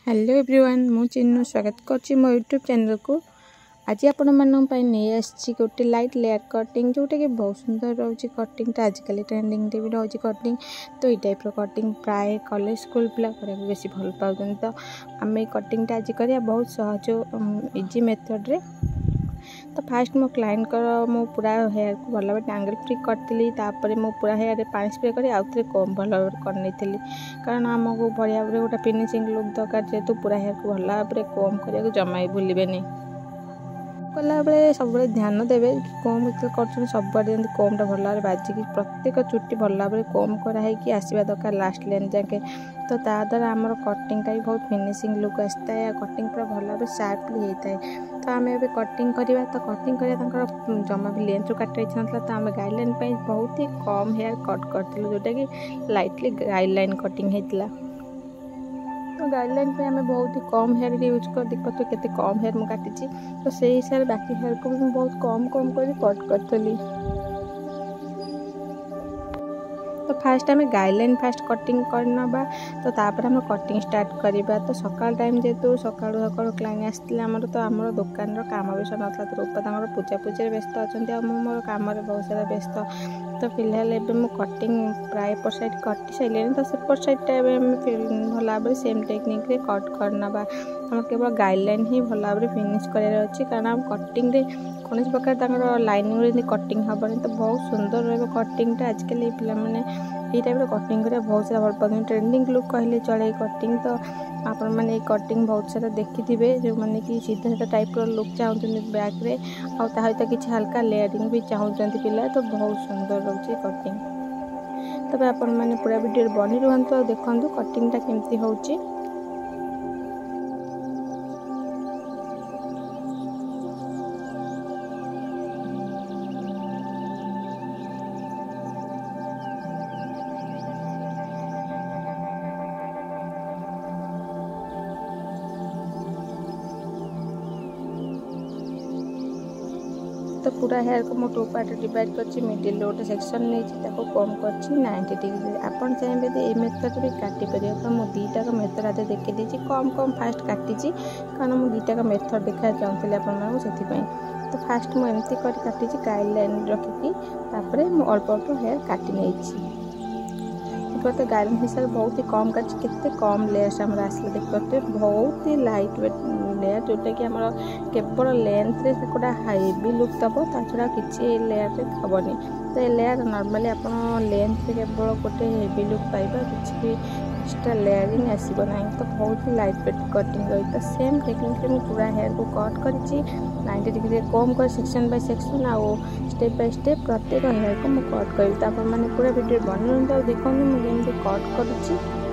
Hello everyone मु चिन्नु स्वागत करछि मो यूट्यूब चैनल को। आज आपण मानन पई नै आछि गोटे लाइट लेयर कटिंग जोटा कि बहुत सुंदर रहउछि। कटिंग ता आजकल ट्रेंडिंग रे भी रहउछि कटिंग। तो ई टाइप रो कटिंग प्राय कॉलेज स्कूल पिला करे बेसी भल पाउछन। तो आमे कटिंग ता आज करिया बहुत सहज इजी मेथड रे। तो फास्ट मो क्लाइंट कर मो पूरा हेयर को भल भाबे एंगल फ्री करतली। तापर मो पूरा हेयर रे पानी स्प्रे करी आउथरे कम भल भाबे कर नैतली, कारण हमको बढ़िया भाबे गोटा फिनिशिंग लुक दरकार। जेतु पूरा हेयर को भल भाबे कम करिया जमाई भूलिबेनी कला बेले सब ध्यान देवे कि कम कर सब जमी कमटा भल भाव बाजिकी प्रत्येक चुट्टी भल भाव कम कराई आसवा दरकार लास्ट लाइन जाके। तो ता द्वारा आमर कटिंग भी बहुत फिनिशिंग लुक आसता है। कटिंग पूरा भल भाव शार्पली होता है। तो आम ए कटिंग करवा तो कटिंग करवा जमा भी लेंथ काटा इच्छा ना। तो आम गाइडलाइन बहुत ही कम हेयर कट करूँ जोटा कि लाइटली गाइडलाइन कटिंग होता। तो गाइडलाइन पे हमें बहुत ही कम हेयर यूज कर देख पाते केते कम हेयर मुझे काटी। तो से हिसाब से बाकी हेयर को भी बहुत कम कम कर कट करी। तो फास्ट आम गाइडलाइन फास्ट कटिंग करना। तो तापर हम कटिंग स्टार्ट करवा। तो सकाल टाइम जेहेतु सका सका क्लाइंट आसते आमर तो आम दुकान काम भी सर नाला। तो रूपा पूजा पूजा व्यस्त अच्छा मोर कम बहुत सारा व्यस्त। तो फिलहाल एवं कटिंग प्राय एपट साइड कटि सारे। तो सेपट साइडटा भल भाव सेम टेक्निक रे कट करना। आम केवल गाइडलाइन ही भल भाव फिनिश करार अच्छी, कारण कटिंग रे कौन प्रकार लाइनिंग रे कटिंग हेनी। तो बहुत सुंदर रहा कटिंग आजकल पिला माने ये टाइप कटिंग करा बहुत सारा भल पाते। ट्रेंडिंग लुक कहले चले कटिंग। तो आपण मैंने कटिंग बहुत सारा देखी जो मैंने कि सीधा सीधा टाइप लुक चाहते बैक रे आ सहित किसी हल्का लेयरिंग भी चाहते पिला। तो बहुत सुंदर रोचे कटिंग। तब आपण मैंने पूरा वीडियो बनी रुहतु और देखु कटिंगटा केमती होची। तो पूरा हेयर को मो टू पार्ट डिवाइड कर मिडिल गोटे सेक्शन नहीं कम कर 90 डिग्री। आपन चाहिए ये मेथड भी काटी पारे। तो मुझे दीटा मेथड आज देखी देती कम कम फास्ट काटी, कारण मुझे दीटा मेथड देखा चाहूँगी आपको से। तो फास्ट मुझे काटी गाइडलाइन रखिकी मुझे अल्प अल्प हेयर काटी नहीं। तो गाइडलाइन हिसाब से बहुत ही कम काटी केते कम लेयर्स आम आसले देख पाते। बहुत ही लाइट वेट लेयर जोटा कि आम केवल लेंथ रे गोटा हेवी लुक दब ता छड़ा किसी लेयर रे हेनी। तो ये लेयर नॉर्मली आप लेंथ रे केवल गोटे हेवी लुक पाइबा, किसी भी एक्स्ट्रा लेयरिंग आसब ना। तो बहुत ही लाइट वेट कटिंग रही। तो सेम टेक्निक रे पूरा हेयर को कट कर 90 डिग्री कम कर सेक्शन बाय सेक्शन आउ स्टेप बाय स्टेप प्रत्येक हेयर को मुझे कट करी। तो मैंने पूरा वीडियो बनी तो देखो मुझे कट करुच्ची।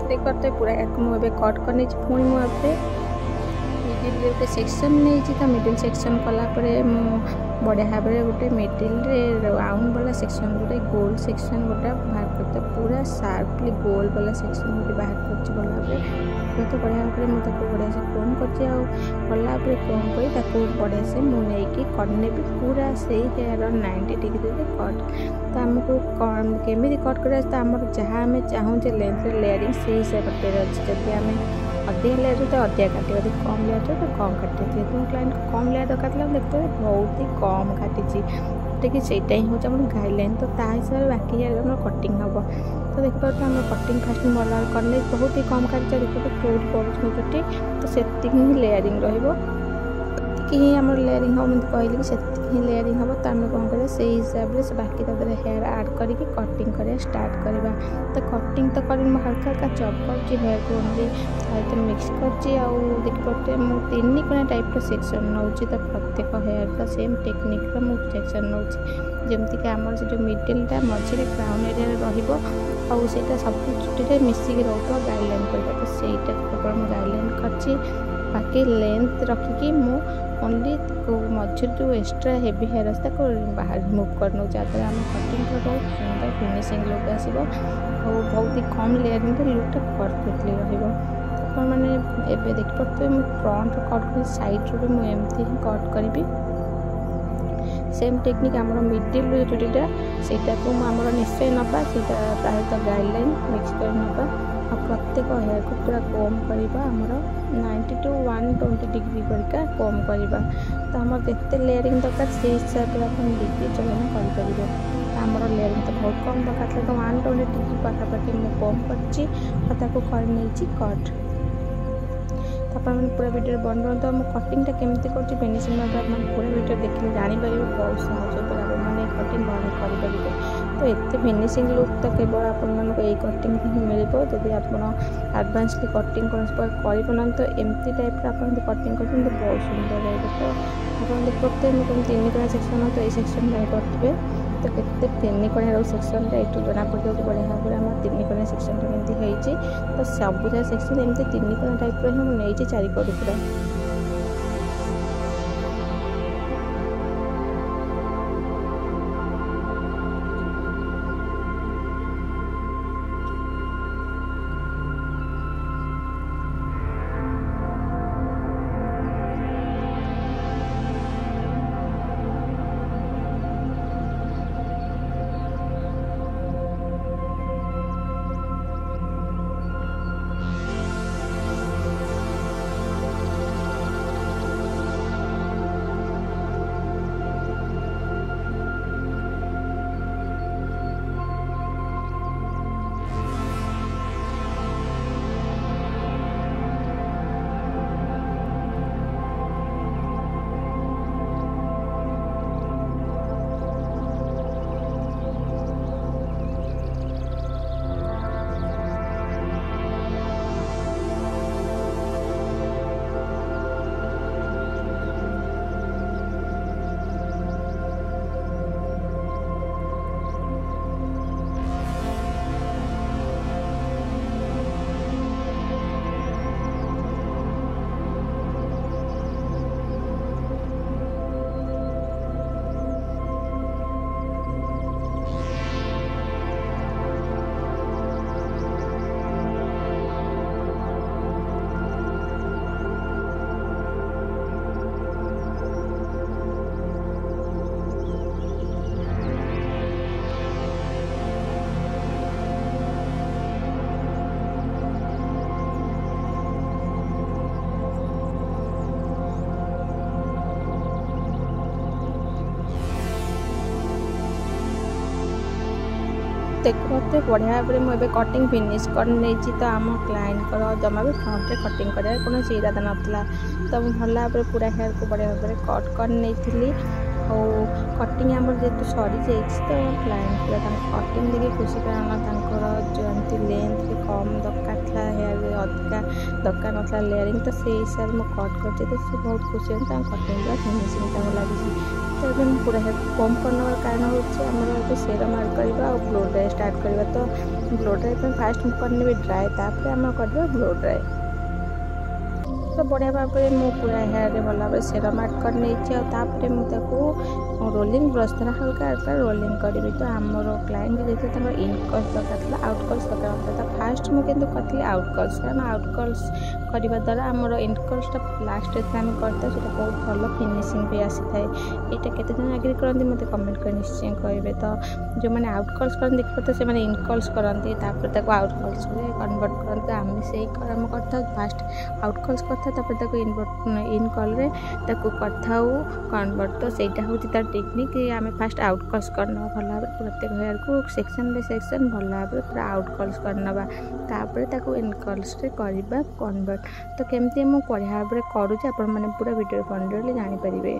देख पाते पूरा एक मुझे कट कर पुणी मुझे मिडिल गोटे सेक्शन नहीं। तो मिडिल सेक्शन कलापर बढ़िया भाव में गोटे मिडिल राउंड वाला सेक्शन गोटे गोल सेक्शन गोटे बाहर कर पूरा शार्पली गोल वाला सेक्शन गोटे बाहर कर भल भाव देखो तो बढ़िया भाव मुझे बढ़िया से कोम कर भला कोम कर बढ़िया से मुझे कटने भी पूरा से हेयर 90 डिग्री कट। तो आमको केमी कट कर जहाँ आम चाहूँ लेंथ लेयरिंग से हिसाब से अच्छे जब आम अधिक लेयर तो अधिक काटे यदि कम लेयर तो कम काटे जेहतु क्लाइंट कम लेयर दरकार था देखते बहुत ही कम काटी कि सहीटा ही हूँ गाइडलाइन तो ता हिसाब से बाकी हेयर कटिंग हम तो देखिए आम कटिंग फास्ट भला कले बहुत ही कम काटे देखिए कौट पड़ू चुटी तो से ही लेयरिंग रही आम लेयरिंग हम कहली कि से ही लेयरिंग हम तो आम कौन कर हिसाब से बाकी तरह हेयर आड करके कटिंग कर स्टार्ट करवा। तो कटिंग तो कर हल्का हल्का चॉप कर हेयर को ओनली तो मिक्स कर देखिए मुझे 3 कोना टाइप सेक्शन नौ तो प्रत्येक हेयर का सेम टेक्निक मुझे सेक्शन नौ जमीक आम से जो मिडिलटा मझे क्राउन एरिया रहा सब चुटी मिसिक रोक गाइडलाइन करवा। तो सहीटा केवल गाइडलाइन कर बाकी लेंथ रखिकी मु ओनली मझे जो एक्सट्रा हेवी हेयर अच्छे बाहर रिमूव कर नौ जहाँ आम कटिंग बहुत सुंदर फिनिशिंग लुक आसो बहुत ही कम लेयरिंग लुकटा परफेक्टली मैंने एवं देखिए मुझे फ्रंट कट कर साइड रू एमती ही कट करी सेम टेक्निक आम मिडिल चुटीटा सेटा को आम निश्चय नवा प्रायतः गाइडलाइन मिक्स कर नवा प्रत्येक हेयर को पूरा कम करवा 90 to 120 डिग्री करके कम करवा। तो आम जिते लेयरिंग दरकार से हिसाब से आप डिग्री चयन करेंगे। आम लेयरिंग तो बहुत कम दरकार था तो 120 डिग्री पाखापाखि मुझे कम कर कट। तो आप पूरा वीडियो बन रहा तो कटिंगटा केमती कर फिनिशिंग पूरा वीडियो देखिए जापर बहुत सहज मैंने कटिंग करेंगे। तो ये फिनिशिंग लुक तो केवल आपको यही कटिंग ही मिल जब आप आडभांसली कटिंग करना तो एमती टाइप आप कटिंग कर बहुत सुंदर रहे। तो आप देखते मुझे 3 कोना सेक्शन तो ये सेक्शन में करेंगे तो केते 3 कोना सेक्शन ये जना पड़ जाए बढ़िया भाव में आम 3 कोना सेक्शन केमती तो सबुजा सेक्शन एमती 3 कोना टाइप नहीं 4 कोटी पूरा। देखते बढ़िया भाव में मुझे कटिंग फिनिश कर तो आम क्लाइंट जमा भी फ्रंटे कटिंग कर कौन इरादा नाला तो भल भाव पूरा हेयर को बढ़िया भाव में कट कर नहीं और कटिंग आम जेहतु सरी जाइए तो क्लाइंट पूरा कटिंग देखिए खुशी कारण जो एमती लेंथ कम दरकार था हेयर अधिका दरकार ना लेयरिंग तो से हिसाब से मुझे कट कर तो सी बहुत खुशी होता कटिंग पूरा फिनिशिंग लगी। तो ये पूरा हेयर कम करने कारण होमर सेरम आड करवा और ब्लो ड्राई स्टार्ट करवा। तो ब्लो ड्राई फास्ट करने ड्राए तापर आम करवा ब्लो ड्राई। तो तो बढ़िया भाव में पूरा हेयर भल भाव सेरम ऐड कर नहीं मुझे रोलिंग ब्रश द्वारा हल्का हल्का रोलिंग करी। तो आमर क्लाइंट जैसे इनकल्स दरकार था आउटकल्स दरकार था फास्ट मुझे करी आउटकल्स कारण आउटकल्स करने द्वारा आमर इनकल्सटा लास्ट आम करता है बहुत भल फिनिशिंग भी आसी थाए। यहाँ केते जन एग्री करते मत कमेंट कर निश्चय कहे। तो जो मैंने आउटकल्स कर देखिए तो से इनकल्स करती आउटकल्स कन्वर्ट करते आम से कम करता फास्ट आउटकल्स करता इनकल करता कन्वर्ट। तो सहीटा हूँ तार टेक्निक आम फास्ट आउटकल्स करना भल भाव प्रत्येक हेयर को सेक्शन बाय सेक्शन भल भाव पूरा आउटकल्स करना तापर इनकल्स करवा कन्वर्ट। तो केमती मुझे बढ़िया भाव करुँचे आपण मैंने पूरा वीडियो कंटिन्यूली जानीपारे।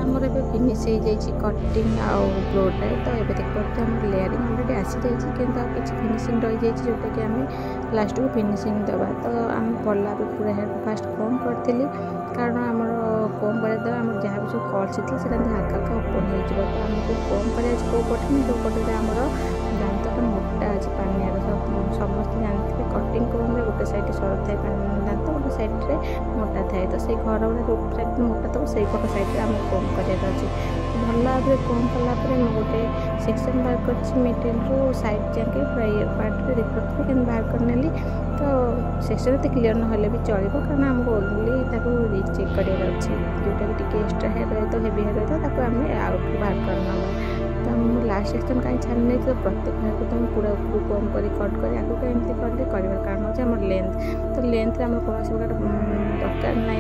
आमर ए फिनिश हो जाए कटिंग आउ ब्लो ड्राई। तो ये देखते आम लेयरिंग अलरेडी आसी जाइए कि किसी फिनिशिंग रही जाइए जोटा कि आम लास्ट को फिनिशिंग देवा। तो आम भल भाव पूरा हेयर फास्ट कम करी कारण आम कम कर आम जहाँ भी सब कर्ल्स थी हल्का हल्का ओपन हो। तो आमको कम कर कौ पटे जो पटे आम दांतटा मोटा अच्छे पानियार समस्त जानते कटिंग कम गोटे साइड सरल थाए दांत गोटे साइड्रे मोटा थाए। तो से घर गुड़ा जो साइड मोटा थो से पट साइड्रे आम कम करार अच्छे भल भाव कम कलापर गोटे सेक्शन बाहर कर मिडिल रू साइड जाके पूरा इयर पार्ट देखते कि बाहर कर नेली। तो सेक्शन एत क्लीयर ना भी चलो कारण आमको ओनली रिचेक करार अच्छे जोटा कि एक्सट्रा हेयर रही तो हेवी हेयर रही तो आउट बाहर करना। तो मुझे लास्ट एक्सटेंड कहीं छाड़ी नहीं तो प्रत्येक हेयर को तुम पूरा उपरू कम कर कट कर आगे कहीं कले कर कारण होचे आम लेंथ तो लेंथ आम कौन प्रकार दरकार ना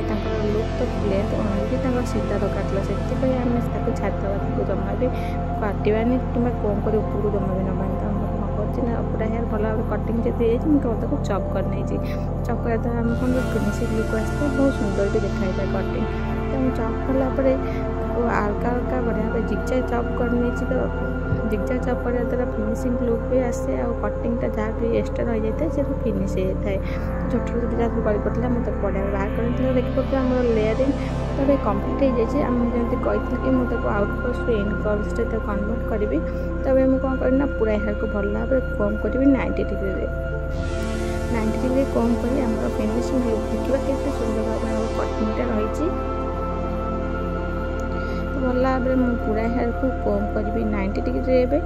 लुक तो लेंथ ओनली सीधा दरकार से आम छाड़देवा जमा भी काटवानी कि कम कर उपरू जमा भी नबानी तो ना पूरा हेयर भल भाव कटिंग जब मुझे चप कर चप कर द्वारा आम कौन फिनिशिंग लुक आसता बहुत सुंदर भी देखा जाए कटिंग तो मुझे चप कलापर हल्का हल्का बढ़िया भाव जिगजैग चप कर तो जिगजैग चप करने द्वारा फिनिशिंग लुक भी आसे आ कटिंगटा जहाँ भी एक्सट्रा रही जाए से फिनिश हो जाए छोट छोट जहाँ कर मुझे बढ़िया बाहर कर देखिए आम लेयरिंग तो कम्प्लीट हो जाए आम जमी कही कि मुझे आउटकर्स इनकर्स कन्वर्ट करी तब मुझे कौन करना पूरा हेयर को भल भाव कम करी 90 डिग्री कम कर आम फिनिशिंग लुक देखा के सुंदर भाव कटिंगटा रही भल भाव में पूरा हेयर को कम करी 90 डिग्री एवं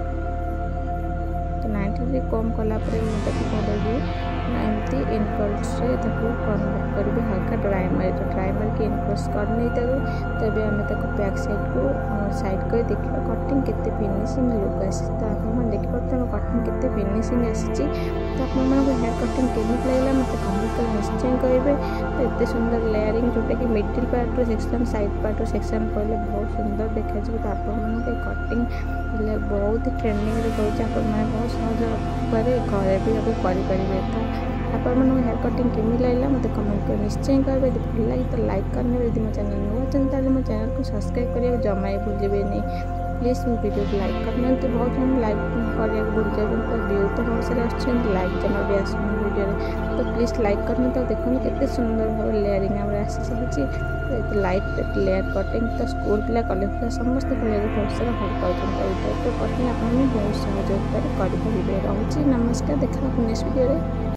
तो 90 डिग्री कम कलापर मुझे कौन करी एमती इनकर्स कन्वर्ट करी हल्का ड्राइमर की इनकर्स करनी तब आम बैक साइड को साइड कर देखा कटिंग केते फिनिशिंग लुक आसी तो आप देखिए कटिंग केते फिनिशिंग आसी तो आप हेयर कटिंग केमी लगे मतलब कमेंट कर निश्चय करेंगे तो एत सुंदर लेयरिंग जोटा कि middle part section side part section कहले बहुत सुंदर देखा तो आप कटिंग बहुत ट्रेंडिंग रोचे आप बहुत सहज उपाय घरे भी आप करेंगे तो आप हेयर कटिंग केमी लगे मतलब कमेंट कर निश्चय करेंगे यदि भल लगे तो लाइक करने यदि मो चैनल नुआ चैनल मो चैनल को सब्सक्राइब करने जमा ही भूलें प्लीज वीडियो को लाइक करना तो बहुत जन लाइक करने भूल जाए तो व्यू तो बहुत सारे आसुँच लाइक जमा भी आसुन वीडियो तो प्लीज लाइक करना तो देखो केते सुंदर भाव लेयरिंग आम आसी लाइट लेयर कटिंग तो स्कूल पिला कॉलेज पिला समस्त बहुत सारा भल पाते तो कटिंग आप बहुत सहज उपाय करेंगे। रोचे नमस्कार देखा नेक्स्ट वीडियो।